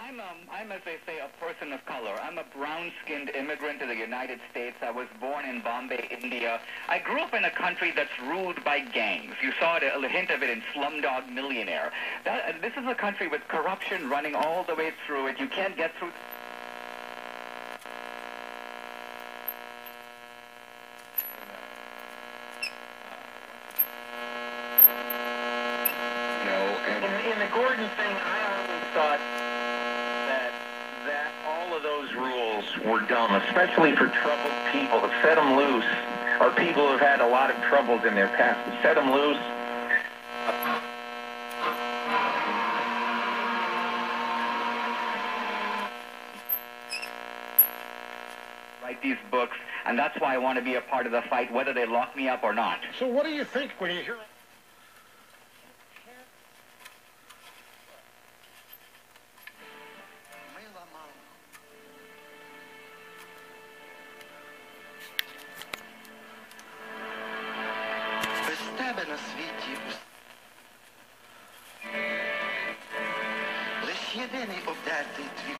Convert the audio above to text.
I'm, as they say, a person of color. I'm a brown-skinned immigrant to the United States. I was born in Bombay, India. I grew up in a country that's ruled by gangs. You saw it, a hint of it in Slumdog Millionaire. This is a country with corruption running all the way through it. You can't get through... In the Gordon thing, I always thought that all of those rules were dumb, especially for troubled people. To set them loose, or people who have had a lot of troubles in their past, to set them loose. Write these books, and that's why I want to be a part of the fight, whether they lock me up or not. So what do you think when you hear... Тебе на світі лиш єдиний обдертий твій